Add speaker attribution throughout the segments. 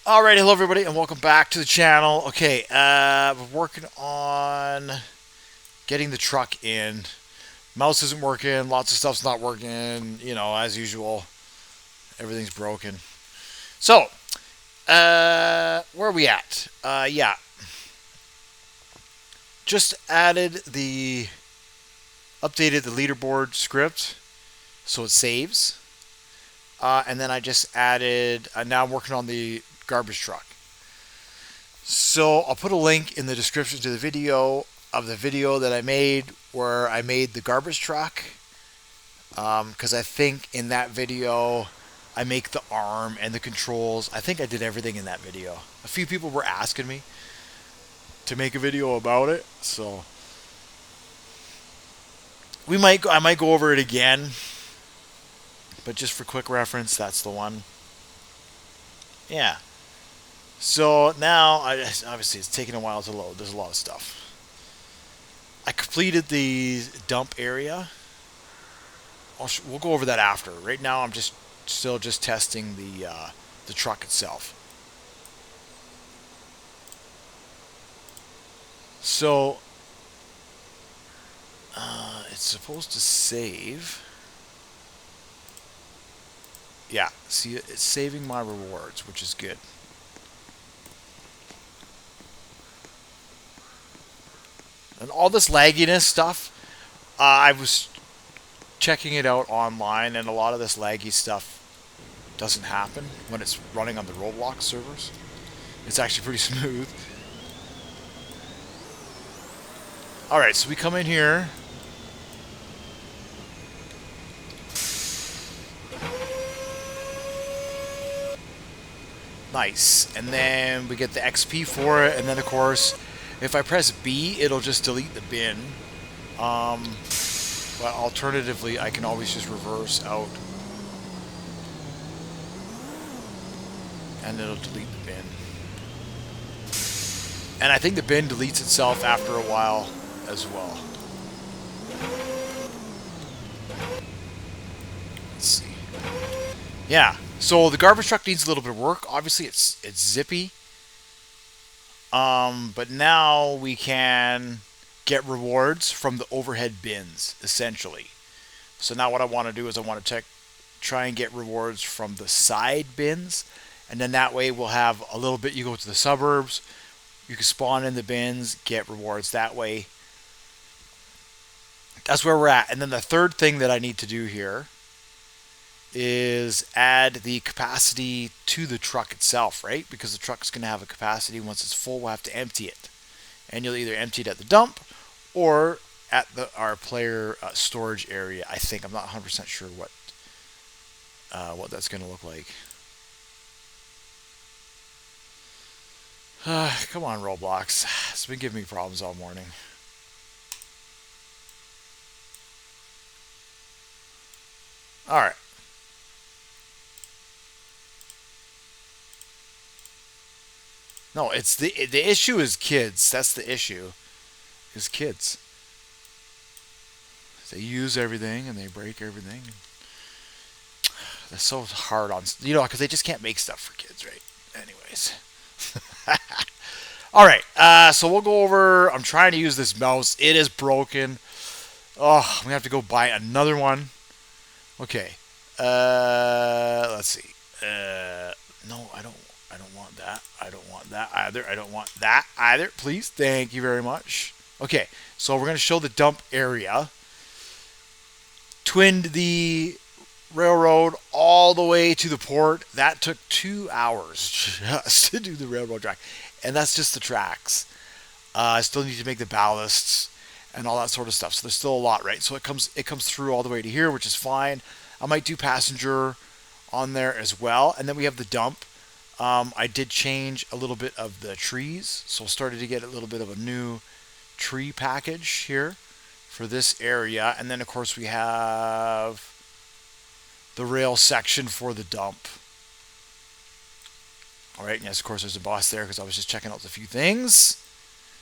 Speaker 1: Alright, hello everybody, and welcome back to the channel. Okay, we're working on getting the truck in. Mouse isn't working, lots of stuff's not working, as usual. Everything's broken. So, where are we at? Yeah, just updated the leaderboard script, so it saves. And then I just added, now I'm working on the garbage truck. So I'll put a link in the description to the video that I made where I made the garbage truck. Because I think in that video I make the arm and the controls. I think I did everything in that video. A few people were asking me to make a video about it, so I might go over it again. But just for quick reference, that's the one. Yeah. So now, obviously, it's taking a while to load. There's a lot of stuff. I completed the dump area. We'll go over that after. Right now, I'm still just testing the truck itself. So it's supposed to save. Yeah, see, it's saving my rewards, which is good. And all this lagginess stuff, I was checking it out online, and a lot of this laggy stuff doesn't happen when it's running on the Roblox servers. It's actually pretty smooth. Alright, so we come in here. Nice. And then we get the XP for it, and then of course, if I press B, it'll just delete the bin. But alternatively, I can always just reverse out. And it'll delete the bin. And I think the bin deletes itself after a while as well. Let's see. Yeah, so the garbage truck needs a little bit of work. Obviously, it's zippy. But now we can get rewards from the overhead bins, essentially. So now what I want to do is I want to try and get rewards from the side bins. And then that way we'll have a little bit. You go to the suburbs, you can spawn in the bins, get rewards that way. That's where we're at. And then the third thing that I need to do here is add the capacity to the truck itself, right? Because the truck's going to have a capacity. Once it's full, we'll have to empty it. And you'll either empty it at the dump or at our player storage area, I think. I'm not 100% sure what that's going to look like. Come on, Roblox. It's been giving me problems all morning. Alright. No, it's the issue is kids. That's the issue. Is kids. They use everything and they break everything. They're so hard on, because they just can't make stuff for kids, right? Anyways. All right, so we'll go over. I'm trying to use this mouse. It is broken. Oh, I'm gonna have to go buy another one. Okay. Let's see. No, I don't. I don't want that. I don't want that either. I don't want that either. Please, thank you very much. Okay, so we're gonna show the dump area. Twinned the railroad all the way to the port. That took 2 hours just to do the railroad track, and that's just the tracks. I still need to make the ballasts and all that sort of stuff. So there's still a lot, right? So it comes through all the way to here, which is fine. I might do passenger on there as well, and then we have the dump. I did change a little bit of the trees, so started to get a little bit of a new tree package here for this area, and then of course we have the rail section for the dump. All right, and yes, of course there's a boss there because I was just checking out a few things.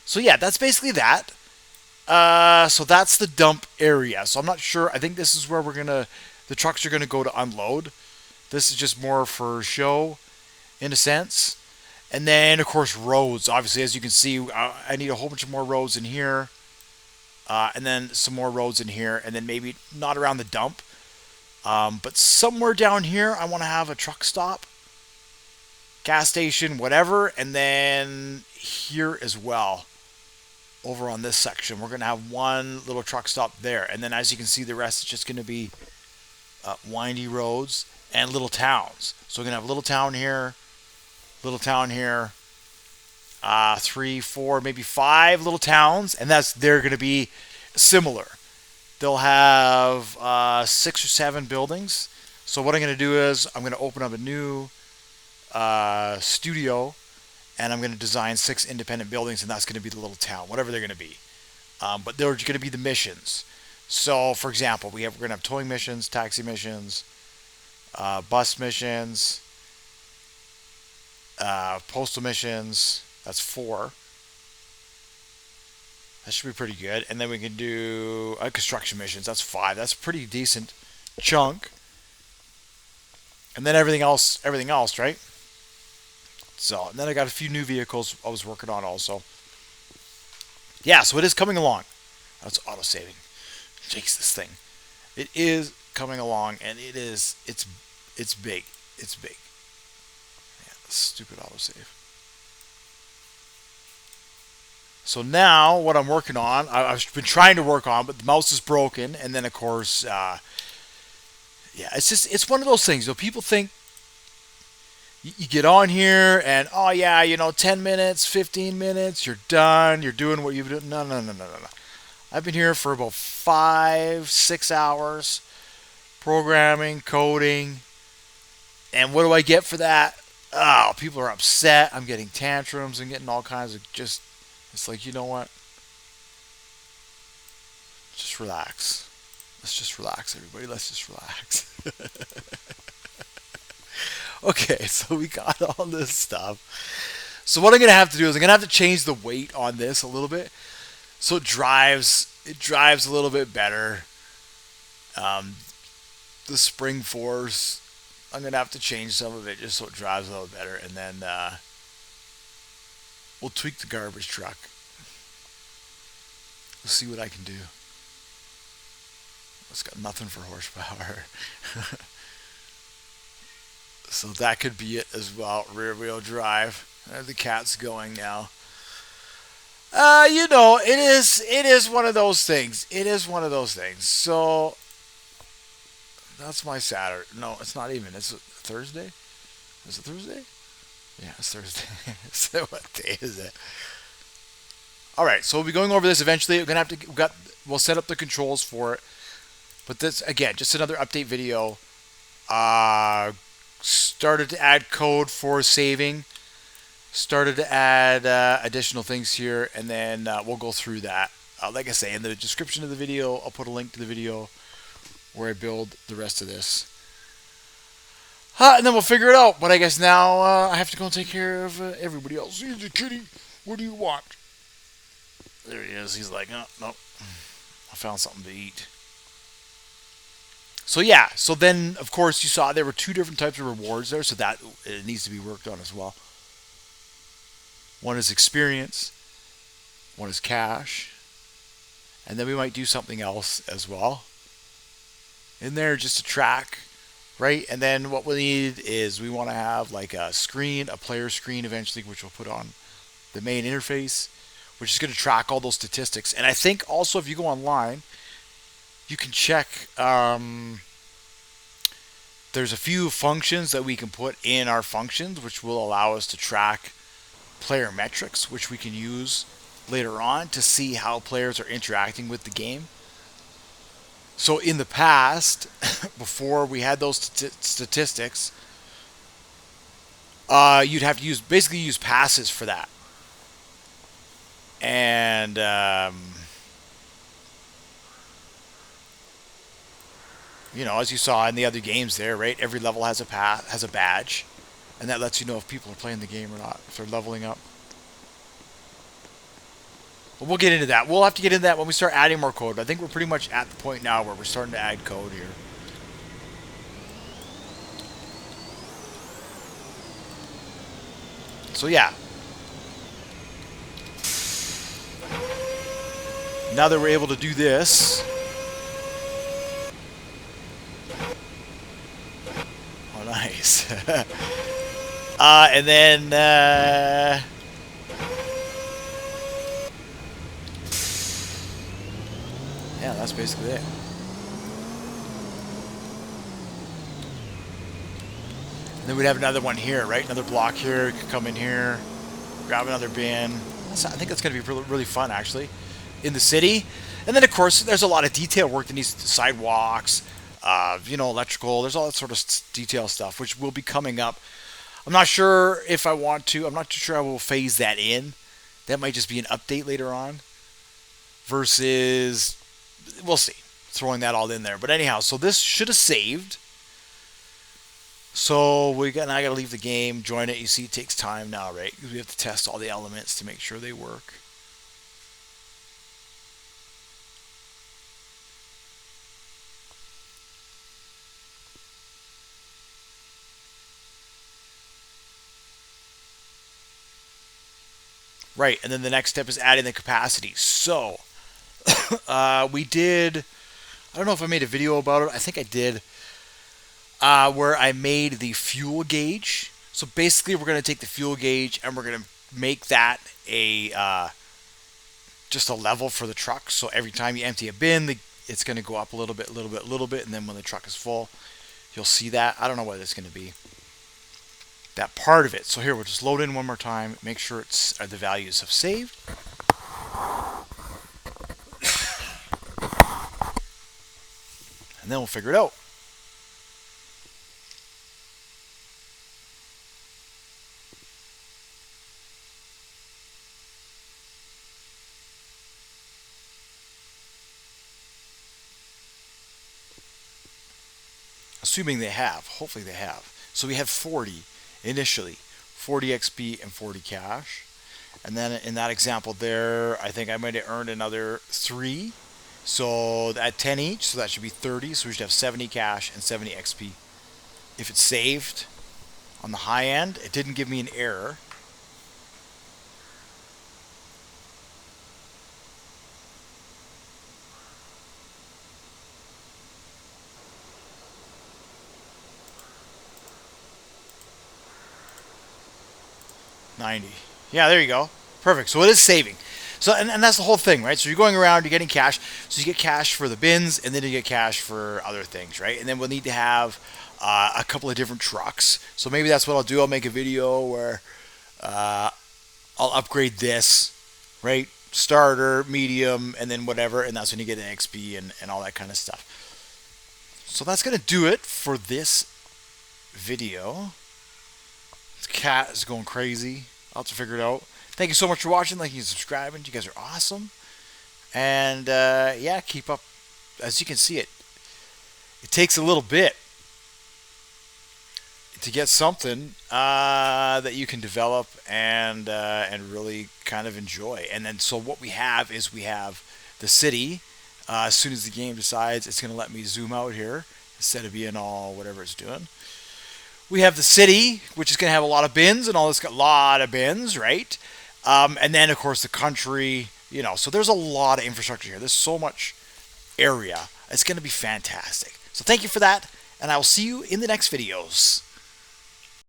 Speaker 1: So yeah, that's basically that. So that's the dump area. So I'm not sure. I think this is where the trucks are gonna go to unload. This is just more for show, in a sense. And then, of course, roads. Obviously, as you can see, I need a whole bunch of more roads in here. And then some more roads in here. And then maybe not around the dump. But somewhere down here, I want to have a truck stop, gas station, whatever. And then here as well, over on this section, we're going to have one little truck stop there. And then as you can see, the rest is just going to be windy roads and little towns. So we're going to have a little town here, 3, 4, maybe 5 little towns. And they're going to be similar. They'll have 6 or 7 buildings. So what I'm going to do is I'm going to open up a new studio, and I'm going to design 6 independent buildings, and that's going to be the little town, whatever they're going to be. But they're going to be the missions. So, for example, we're going to have towing missions, taxi missions, bus missions, postal missions. That's 4. That should be pretty good. And then we can do construction missions. That's 5. That's a pretty decent chunk. And then everything else, right? So, and then I got a few new vehicles I was working on also. Yeah, so it is coming along. That's auto-saving. Jakes this thing. It is coming along, and it's big. It's big. Yeah, stupid autosave. So now what I'm working on, I've been trying to work on, but the mouse is broken. And then, of course, yeah, it's one of those things. People think you get on here and, oh, yeah, 10 minutes, 15 minutes, you're done. You're doing what you've done. No, no, no, no, no, no. I've been here for about 5, 6 hours programming, coding. And what do I get for that? Oh, people are upset. I'm getting tantrums and getting all kinds of just... It's like, you know what? Just relax. Let's just relax, everybody. Let's just relax. Okay, so we got all this stuff. So what I'm going to have to do is I'm going to have to change the weight on this a little bit. So it drives a little bit better. The spring force, I'm going to have to change some of it just so it drives a little better. And then we'll tweak the garbage truck. We'll see what I can do. It's got nothing for horsepower. So that could be it as well. Rear wheel drive. The cat's going now. It is one of those things. It is one of those things. So that's my Saturday. No, it's not even. It's Thursday. Is it Thursday? Yeah, it's Thursday. So what day is it? All right, so we'll be going over this eventually. We'll set up the controls for it. But this, again, just another update video. Started to add code for saving. Started to add additional things here, and then we'll go through that. Like I say, in the description of the video, I'll put a link to the video where I build the rest of this. And then we'll figure it out. But I guess now I have to go and take care of everybody else. Here's the kitty. What do you want? There he is. He's like, oh, nope. I found something to eat. So yeah, so then, of course, you saw there were 2 different types of rewards there, so that it needs to be worked on as well. One is experience, one is cash, and then we might do something else as well in there just to track, right? And then what we need is we want to have like a screen, a player screen eventually, which we'll put on the main interface, which is going to track all those statistics. And I think also if you go online, you can check, there's a few functions that we can put in our functions, which will allow us to track player metrics, which we can use later on to see how players are interacting with the game. So in the past, before we had those statistics, you'd have to basically use passes for that. And as you saw in the other games there, right? Every level has a badge, and that lets you know if people are playing the game or not, if they're leveling up. But we'll get into that. We'll have to get into that when we start adding more code. I think we're pretty much at the point now where we're starting to add code here. So yeah, now that we're able to do this, oh nice. And then yeah, that's basically it. And then we'd have another one here, right? Another block here. You could come in here, grab another bin. I think that's going to be really, really fun, actually, in the city. And then, of course, there's a lot of detail work that needs sidewalks, electrical. There's all that sort of detail stuff, which will be coming up. I'm not sure if I want to. I'm not too sure I will phase that in. That might just be an update later on. Versus, we'll see. Throwing that all in there. But anyhow, so this should have saved. So now I got to leave the game, join it. You see, it takes time now, right? Because we have to test all the elements to make sure they work. Right, and then the next step is adding the capacity. So we did. I don't know if I made a video about it. I think I did. Where I made the fuel gauge. So basically, we're going to take the fuel gauge and we're going to make that a just a level for the truck. So every time you empty a bin, it's going to go up a little bit, and then when the truck is full, you'll see that. I don't know what it's going to be. That part of it. So here, we'll just load in one more time. Make sure the values have saved. And then we'll figure it out. Assuming they have. Hopefully they have. So we have 40 initially. 40 XP and 40 cash. And then in that example there, I think I might have earned another 3. So at 10 each, so that should be 30. So we should have 70 cash and 70 XP. If it's saved on the high end, it didn't give me an error. $90. Yeah, there you go. Perfect. So it is saving. So and that's the whole thing, right? So you're going around, you're getting cash. So you get cash for the bins, and then you get cash for other things, right? And then we'll need to have a couple of different trucks. So maybe that's what I'll do. I'll make a video where I'll upgrade this, right? Starter, medium, and then whatever, and that's when you get an XP and all that kind of stuff. So that's going to do it for this video. This cat is going crazy. I'll have to figure it out. Thank you so much for watching, liking, and subscribing. You guys are awesome. And yeah, keep up. As you can see, it takes a little bit to get something that you can develop and really kind of enjoy. And then so what we have is we have the city. As soon as the game decides, it's going to let me zoom out here instead of being all whatever it's doing. We have the city, which is going to have a lot of bins, and all this got a lot of bins, right? And then, of course, the country, so there's a lot of infrastructure here. There's so much area. It's going to be fantastic. So thank you for that, and I will see you in the next videos.